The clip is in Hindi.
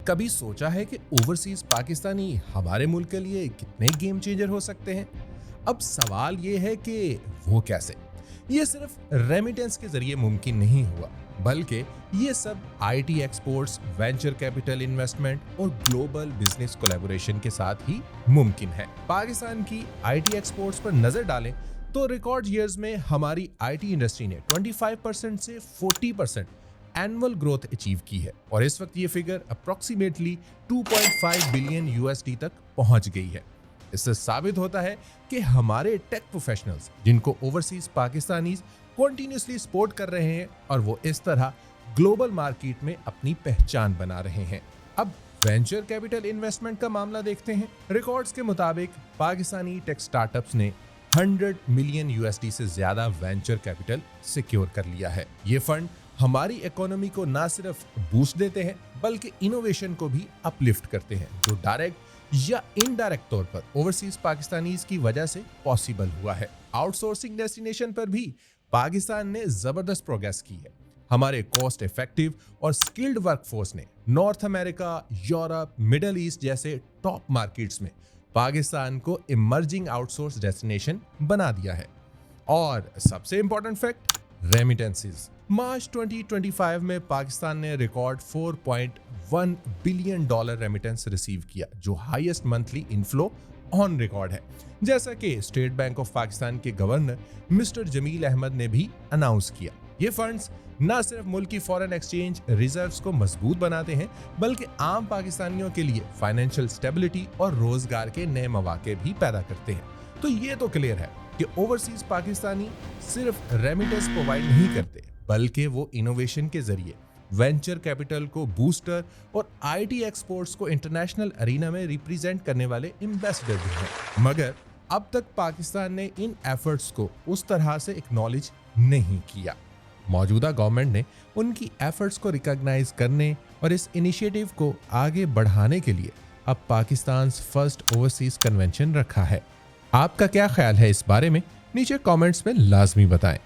कभी सोचा है कि ओवरसीज पाकिस्तानी हमारे मुल्क के लिए कितने गेम चेंजर हो सकते हैं? अब सवाल ये है कि वो कैसे? ये सिर्फ रेमिटेंस के जरिए मुमकिन नहीं हुआ, बल्कि ये सब IT exports, venture capital investment और ग्लोबल बिजनेस कोलैबोरेशन के साथ ही मुमकिन है। पाकिस्तान की आईटी एक्सपोर्ट्स पर नजर डालें तो रिकॉर्ड ईयर्स में हमारी आईटी इंडस्ट्री ने 25% से 40% एनुअल ग्रोथ अचीव की है और इस वक्त ये फिगर अप्रोक्सीमेटली 2.5 बिलियन यूएसडी तक पहुंच गई है। इससे साबित होता है कि हमारे टेक प्रोफेशनल्स, जिनको ओवरसीज पाकिस्तानीज कंटिन्यूअसली सपोर्ट कर रहे हैं, और वो इस तरह ग्लोबल मार्केट में अपनी पहचान बना रहे हैं। अब वेंचर कैपिटल इन्वेस्टमेंट का मामला देखते हैं। रिकॉर्ड्स के मुताबिक पाकिस्तानी टेक स्टार्टअप्स ने 100 मिलियन यूएसडी से ज्यादा वेंचर कैपिटल सिक्योर कर लिया है। ये फंड हमारी इकोनॉमी को ना सिर्फ बूस्ट देते हैं बल्कि इनोवेशन को भी अपलिफ्ट करते हैं, जो डायरेक्ट या इनडायरेक्ट तौर पर ओवरसीज पाकिस्तानीज की वजह से पॉसिबल हुआ है। आउटसोर्सिंग डेस्टिनेशन पर भी पाकिस्तान ने जबरदस्त प्रोग्रेस की है। हमारे कॉस्ट इफेक्टिव और स्किल्ड वर्कफोर्स ने north America, Europe, middle east जैसे टॉप मार्केट्स में पाकिस्तान को इमर्जिंग आउटसोर्स डेस्टिनेशन बना दिया है। और सबसे इंपॉर्टेंट फैक्ट, रेमिटेंसेस। मार्च 2025 में पाकिस्तान ने रिकॉर्ड $4.1 बिलियन रेमिटेंस रिसीव किया, जो highest monthly inflow on record है। जैसा कि स्टेट बैंक ऑफ पाकिस्तान के गवर्नर मिस्टर जमील अहमद ने भी अनाउंस किया। ये फंड्स न सिर्फ मुल्क की फॉरेन एक्सचेंज रिजर्व्स को मजबूत बनाते हैं, बल्कि आम पाकिस्तानियों के लिए फाइनेंशियल स्टेबिलिटी और रोजगार के नए मौके भी पैदा करते हैं। तो ये तो क्लियर है कि ओवरसीज पाकिस्तानी सिर्फ रेमिटेंस प्रोवाइड नहीं करते, बल्कि वो इनोवेशन के जरिए वेंचर कैपिटल को बूस्टर और आईटी एक्सपोर्ट्स को इंटरनेशनल अरीना में रिप्रेजेंट करने वाले एम्बेसडर भी हैं। मगर अब तक पाकिस्तान ने इन एफर्ट्स को उस तरह से एक्नॉलेज नहीं किया। मौजूदा गवर्नमेंट ने उनकी एफर्ट्स को रिकॉग्नाइज करने और इस इनिशिएटिव को आगे बढ़ाने के लिए अब पाकिस्तान फर्स्ट ओवरसीज कन्वेंशन रखा है। आपका क्या ख्याल है इस बारे में? नीचे कमेंट्स में लाजमी बताएं।